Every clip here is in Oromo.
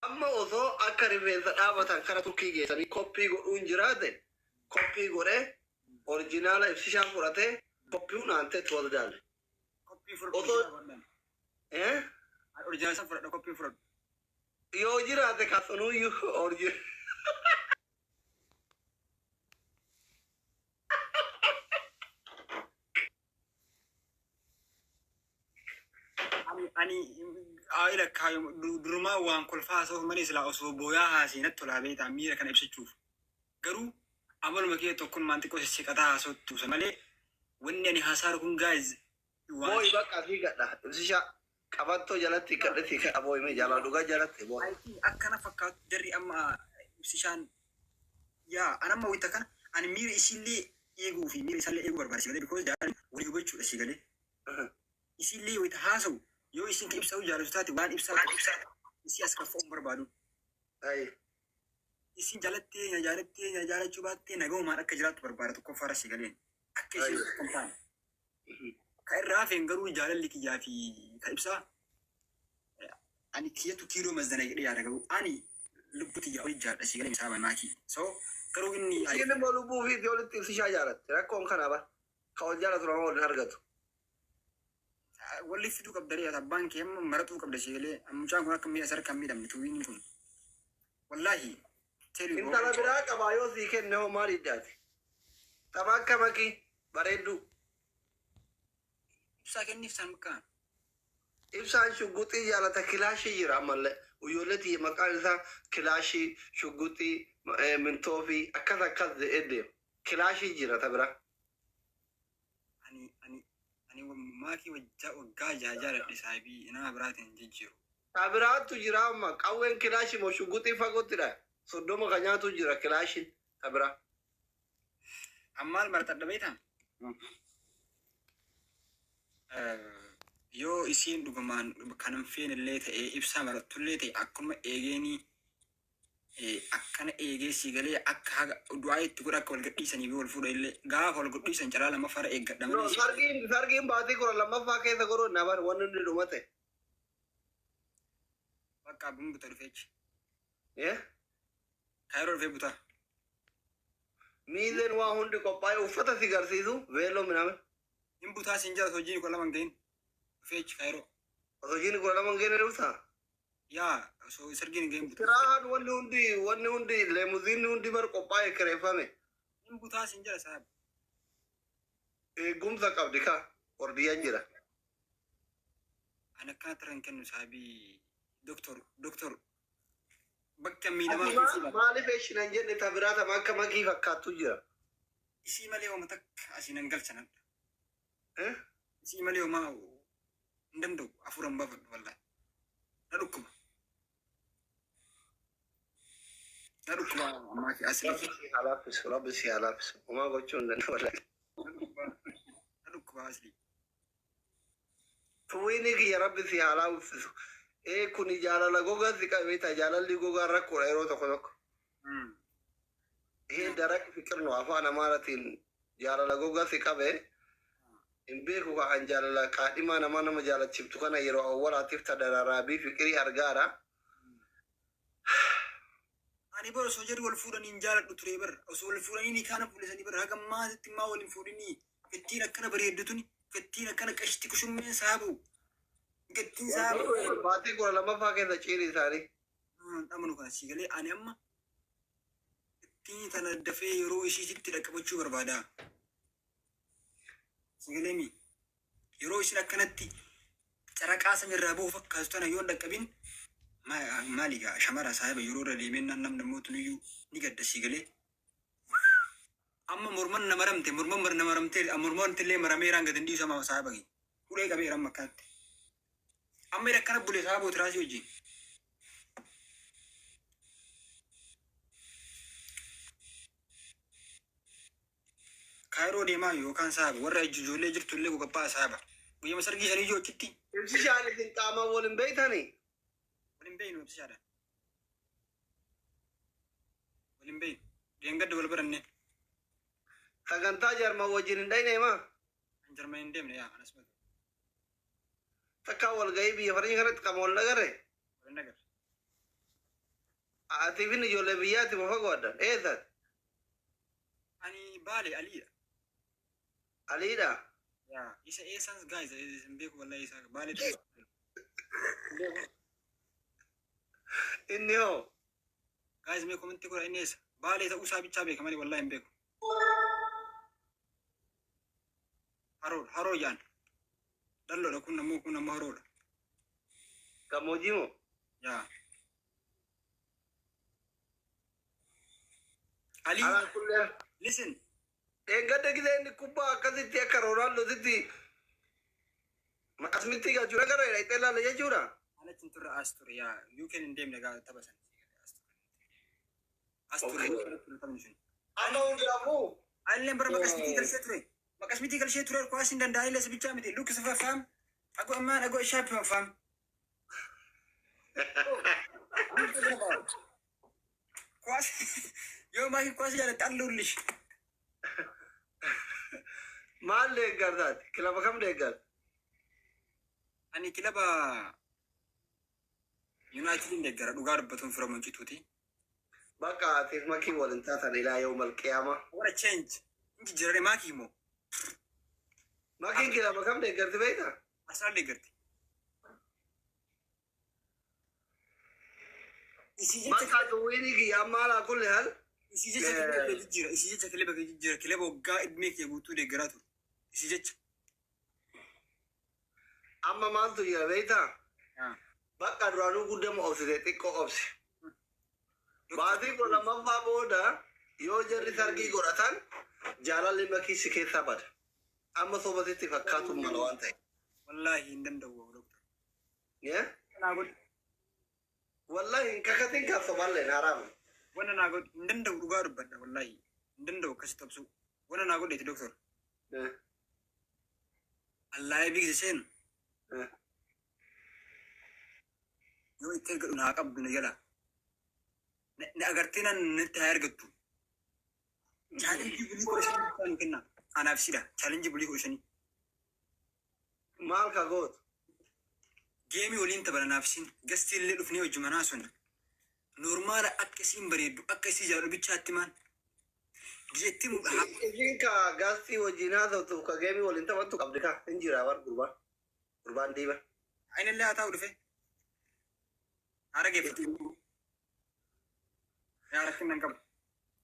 amma osoo akka rifeensa dhaabatan kana tukkii geessanii koppii godhuun jiraate koppii godhee orjinaala ibsishaan fudhatee koppii hunaantee tuwal daale. Koppii fudhadhu. Orjinaala san fudhadhu koppii fudhadhu. Yoo jiraate kasanuyyuu orji. Ani aayila kaayo durumaa waan kolfaa soo malee silaa osoo booyaa haasiinatti tolaa beetaa miira kana ibsachuuf. Garuu amaluma kee tokkoon maanti qosa siqataa haasottu malee wanni ani haasaara kun gaayiz. Booyi bakka asii gadha ibsishaa qabattoo jalatti kadhati kadha booyi mee jaalaa dhugaa jalatti booyi. Akkana fakkaatu jarri amma ibsishaan yaa anamma wayita kana ani miira isiillee eeguu fi miira isaallee eeguu barbaachisa malee because jaalala walii hubachuudha si galee. Isiillee wayita haasa'u yoo isin ibsa'u jaalatu taate waan ibsaa isi as kaffa'uun barbaadu. Isin jaalattee na jaalachuu baattee nagahumaan akka jiraattu barbaada tokko faara si galeen akka isin kan taane. Ka irraa hafeen garuu jaalalli kiyyaa fi ka ibsaa ani kiyyatu kiiloo mazdana jedhee yaada garuu ani lubbuu kiyyaa olii jaadha si galeen isaa banmaakii. So garuu inni Isin immoo lubbuu fi walitti ibsishaa jaalatte rakkoon kana bara ka wal jaalatu nama waliin argatu. Walli fiduu qabdaree abbaan kee amma maratuu qabda si galee mucaan kun akka miidha sarkaan miidhamne tuwiin kun. Wallaahi. Intala biraa qabaa yoo sii kenne hoo maal iddaati? Tapha akka makii bareedduu. Ibsaa kenniif san maqaan. Ibsaan shugguxii jaalata kilaashii jira ammallee. Uyyooletii maqaan isaa kilaashii shugguxii mintoofii akkas akkas jedhee deema. Kilaashii jira ta biraa. Ani maakii waggaa jaaladhe saabii nama biraatiin jijjiiru. Ta biraattu jira amma qawween kilaashii moo shugguxii fagoottidha. Soddoma kan nyaatu jira kilaashiin ta biraa. Ammaal martadha beektaa? Yoo isiin dhugumaan kanan feenillee ta'ee ibsaa marattullee ta'e akkuma eegeenii akkana eegee si galee akka haga du'aa itti godha akka wal gadhiisanii fi wal fuudha illee gaafa wal gadhiisan caraa lammaffaa eeggadha. Sargiin baatii kura lammaffaa keessa godhuu nama wanni inni dhumate. Bakka abbuun buta dhufeechi. Kaayiroo dhufee butaa. Miizeen waa hundi qophaa'e uffata si garsiisu veeloo miname. Hin butaa siin jala hojiin kudha lama hin gahin. Dhufeechi kaayiroo. Hojiin kudha lama hin gahin dhuftaa? Yaa osoo sargiin hin gahin butaa. Kiraan wanni hundi leemuziinni hundi bar qophaa'e kireeffame. Hin butaa siin jala saaba. Eegumsa qabdi kaa ordiyyaan jira. Ani akkana tarreen kennu saabii doktor bakka miidhamaa. Maaliif eeshinan jenne ta biraata akka makii fakkaattu jira. Isii malee hooma takka asiin hin galchanadha. Isii malee homaa hin danda'u afuuran baafadhu wallaahi. Na dhukkuba. Na dhukkuba ammaa fi asii. Rabbi si halaaffisu. Homaa gochuu hin danda'u wallaahi. Na dhukkuba asii. Tuwiini kiyya rabbi si halaaffisu. Kuni jaalala gogaa si qabeeta jaalalli gogaa rakkoodha yeroo tokko tokko. Daraq fikirnu afaan amaaratiin jaalala gogaa si qabee hin beeku kan jaalala qaadhimaa nama jaalachiftu kana yeroo awwaalaatiif tadararaabii fikirii argaara. Ani bara osoo jedhu wal fuudhanii hin jaaladhu ture bara osoo wal fuudhanii ni kaana fuudhisanii bara haga maatitti maa waliin fuudhinii fettiin akkana bareeddutuni fettiin akkana qashti kushummeen saabu. Gettiin saabu. Baatii kudha lammaffaa keessa ciiri isaanii. Dhamanu kana si galee ani amma ittiin tana dafee yeroo ishiitti dhaqqabachuu barbaada. Si galee mi yeroo isin akkanatti caraqaa samirraa bahu fakkaatu tana yoo dhaqqabin maaligaa shamara saahiba yeroo irra deemee namni mootuyyuu ni gadda si galee. Amma morman nama ramte morman nama ramte morman tillee marameeraan gad hin dhiisu amma saahiba gi ulee qabeera amma akkanatti. Amma akkana bulee saaboo tiraasii wajjin. Kaayiroo deemaa yookaan saaba warra ijoollee jirtullee qophaa'a saaba. Guyyama sargii sanii ijoo achitti. Ibsishaan isin qaama waliin beeytanii? Waliin beeynu ibsishaadha. Waliin beeynu. Deengadda wal baranne. Sagantaa jarma wajjin hin dhayne maa? Jarma hin deemne yaa anas mata. Takkaa wal ga'ii biyya faranjii kanatti qama wal nagarre? Wal nagarre. Atiifin ijoollee biyyaatti ma fagoodhan eessatti? Ani baale Aliya. Aliidha. Ya, isa eessans guys, hin beeku wallahi isa baale ta'e. Inni hoo? Guys, mee komentii godha inni eessa? Baale ta'uu isaa bichaa beeka malee wallahi hin beeku. Haroo jaan. Dalloodha kun ammoo haroodha. Gammoojjii moo? Ya. Ali, Alaan kullee. listen. Eeggadde gisee inni kubbaa akkasitti akka Roonaaldootitti asmitti galchuudha gara hidhee ilaala jechuudha. Alachin turre as ture yaa UK hin deemne gaa tapha san. As Okay. ture taphni sun. Amma hundaafuu. Alleen bara maqasmitii galchee ture. Maqasmitii galchee ture kuwaas hin danda'anii leessa bichaa miti. Lukkis faam. Agoo ammaan agoo shaappi faam. Kuwaas yoo maatii kuwaas jaalatte allullish. Maal deeggartaati? Kilaba kam deeggar? Ani kilaba United deeggara dhugaa dubbatuun fira muncituuti. Bakka atiif makii waliin taatan ilaa yoo malqiyaama. Wara change. Inji jirare maakii moo? Makiin kilaba kam deeggarti beektaa? Arsenal deeggarti. Bakka duwwiini kiyyaa maalaa kulli haal? Isi jecha kilaba kee jijjiira. Isi jecha kilaba kee jijjiira. Kilaba waggaa idmee kee guutuu deeggaraa ture. Isi jecha. Amma maaltu jira beektaa? Yaa. Bakka duraanuu guddama obsite xiqqoo obsi. Baatii kudha lammaffaa booda yoo jarri sargii godhatan jaalalli makii si keessaa bada. Amma sobasitti fakkaatu mala waan ta'e. Wallaahi hin danda'u doktor. Yaa? Naa godhi. Wallahi hin kakatin kan soballee naaraama. Wana naa godhi. Hin danda'u dhugaa dubbadha wallaahi. Hin danda'u akkasitti obsu. Wana naa godheeti doktor. Allaahi biqilche seenu. Yoo itti erga naa qabdu na jala. Na agartee naan natti haa argattu. Chaalenjii bulii kudha shanii bittaa nu kenna. Anaaf sida. Chaalenjii bulii kudha shanii. Maal ka gootu? Geemii waliin tapha naaf siin. Gastii illee dhufnee hojii manaa sun. Normaala akka isiin bareeddu akka isii jaallu bichaatti maan. Biyyattii Isin ka gaastii wajjin haasa'u ka geemii waliin taphattu qabdi ka hin jira bar gurbaan. Gurbaan diiba. Aynillee haa ta'u dhufe. Haara geeffatu. Yaa rakkin nan qabu.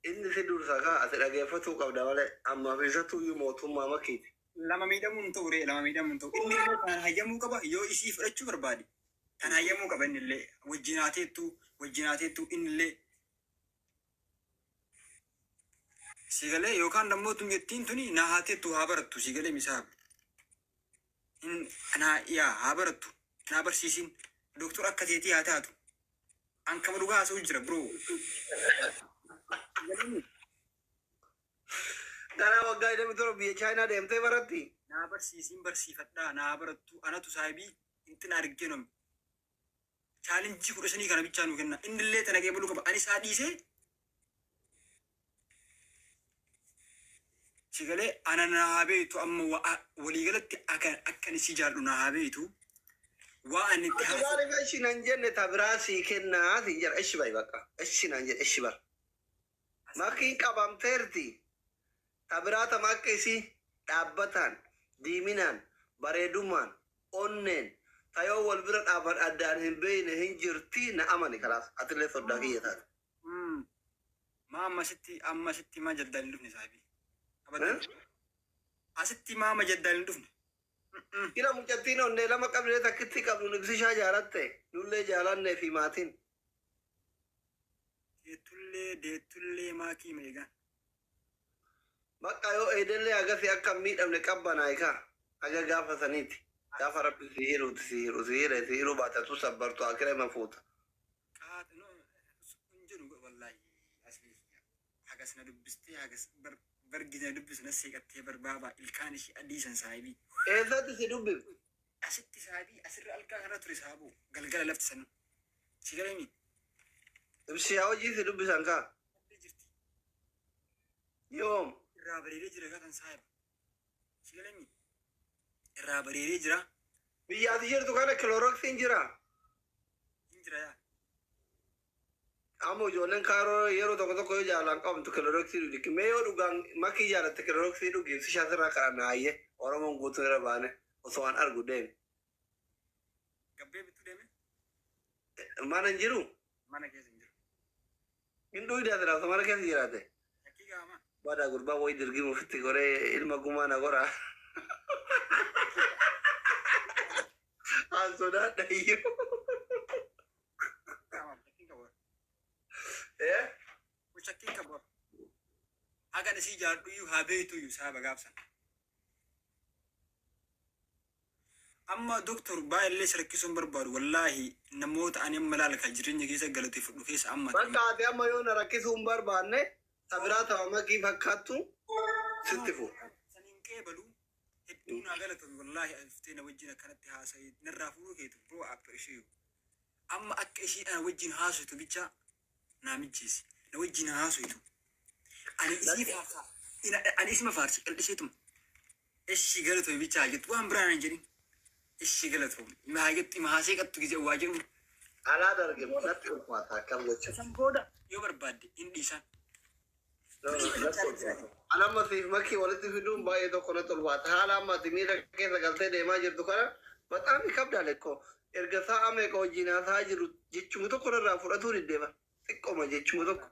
Inni si dursa ka ati dhageeffatuu qabda malee amma fiisattuu iyyuu mootummaa makiiti. Lama miidhamuun ta'u ree lama miidhamuun ta'u. Inni illee kan hayyamuu qaba yoo isii fudhachuu barbaade. Kan hayyamuu qaba inni illee wajjinaateettu inni illee. Sigalee yookaan dammoo tunyettiin tuni naa haateettu haa barattu sigalee misaa. Yaa haa barattu naa barsiisin. Doktor akka teetii haa taatu. An kama dhugaa haasa'u jira bro. Gara waggaa 27 biyya Chaayinaa deemtee baratti. Naa barsiisin barsiifadhaa naa barattu anatu saayibii intin argee nomi. Chaalenjii 15 kana bichaa nu kenna. Inni illee tanagee buluu qaba. Ani isaa dhiisee. Sigalee ana naa beetu amma waliigalatti akkan isii jaallu naa beetu. Waa ani itti haasa'u. Gaariga ishi nan jenne tabiraa sii kennaa siin jedha ishi bayi bakka. Ishi nan jedhe ishi bar. Makiin qabamteerti. Tabiraa tama akka isii dhaabbataan, diiminaan, bareedummaan, onneen, tayoo wal bira dhaaban addaan hin beeyne hin jirti na amani kalaas. Atillee soddaa kiyya taate. Ma ammasitti maa jaddaan hin dhufne saabii. Asitti maa jaddaan hin dhufne. Kila mucattiin onnee lama qabnee takkitti qabnu nugsishaa jaalatte. Nullee jaalannee fi maatiin. Deettullee maakii meegaan. Bakka yoo eedellee agarsi akka miidhamne qabbanaa egaa. Aga gaafa saniiti. Gaafa rabbi si hiruuti si hiruu baatatu sabbartu akira hima fuuta. Hagas na dubbistee hagas bargina dubbis na seeqattee barbaaba ilkaan ishii adiisan saayibii. Eessatti si dubbiftu? Asitti saayibii asirra alkaa kana ture saaboo galgala lafti san. Si galeemi. Ibsiyaa hojii si dubbisan kaa? Yoom? Irraa bareedee jira kan saayiba. Si galeemi. Irraa bareedee jira. Biyyaati jirtu kana kilooroksiin jira. Hin jira yaa. Amo ijoolleen kaaroo yeroo tokko yoo jaalan qabamtu kilorooksii dhugdi. Mee yoo dhugaan makki jaalatte kilorooksii dhugi si shaasirraa kadhanna hayyee Oromoon guutuu irra baane osoo waan argu deeme. Gabbee bituu deeme? Mana hin jiru? Mana keessa hin jiru. Hin dhugdi asirraa mana keessa jiraate. Shakkii gaama. Bada gurbaa wayii dirgimu ofitti goree ilma gumaa na goraa. An sodaadha iyyuu. Shakkii qabu. Hagan isii jaadhu iyyuu haa beektu iyyuu saaba gaafsan. Amma doktor baay'ee rakkisuun barbaadu wallaahi namoota ani amma laala kan jireenya keessa galateeffadhu keessa amma. Bakka ati amma yoo na rakkisuun barbaanne sabiraa ta'u makii fakkaattu sitti fu. Saniin qeebalu hedduu naa galatame wallaahi aftee na wajjin akkanatti haasa'e narraa fuudhuu keetu boo akka ishee amma akka ishii ana wajjin haasa'u bicha naa mijjeesi na wajjin haasa'u. Ani isma faarsi qal'iseetuma. Ishii galatame bicha haajettu waan biraan hin jedhin. Ishii galatame ima haajetti ima haasee qattu gisee waa jedhu. Alaa darge natti ulfaata akkam gocha. San booda yoo barbaadde hin dhiisan. Anamma siif makii walitti fiduun baay'ee tokko natti ulfaata. Haala ammaati miira keessa galtee deemaa jirtu kana baxaami qabdaa lekkoo. Erga sa'a meeqa wajjin haasaa jiru jechuma tokko irraa fudhatuu deddeema. Xiqqooma jechuma tokko.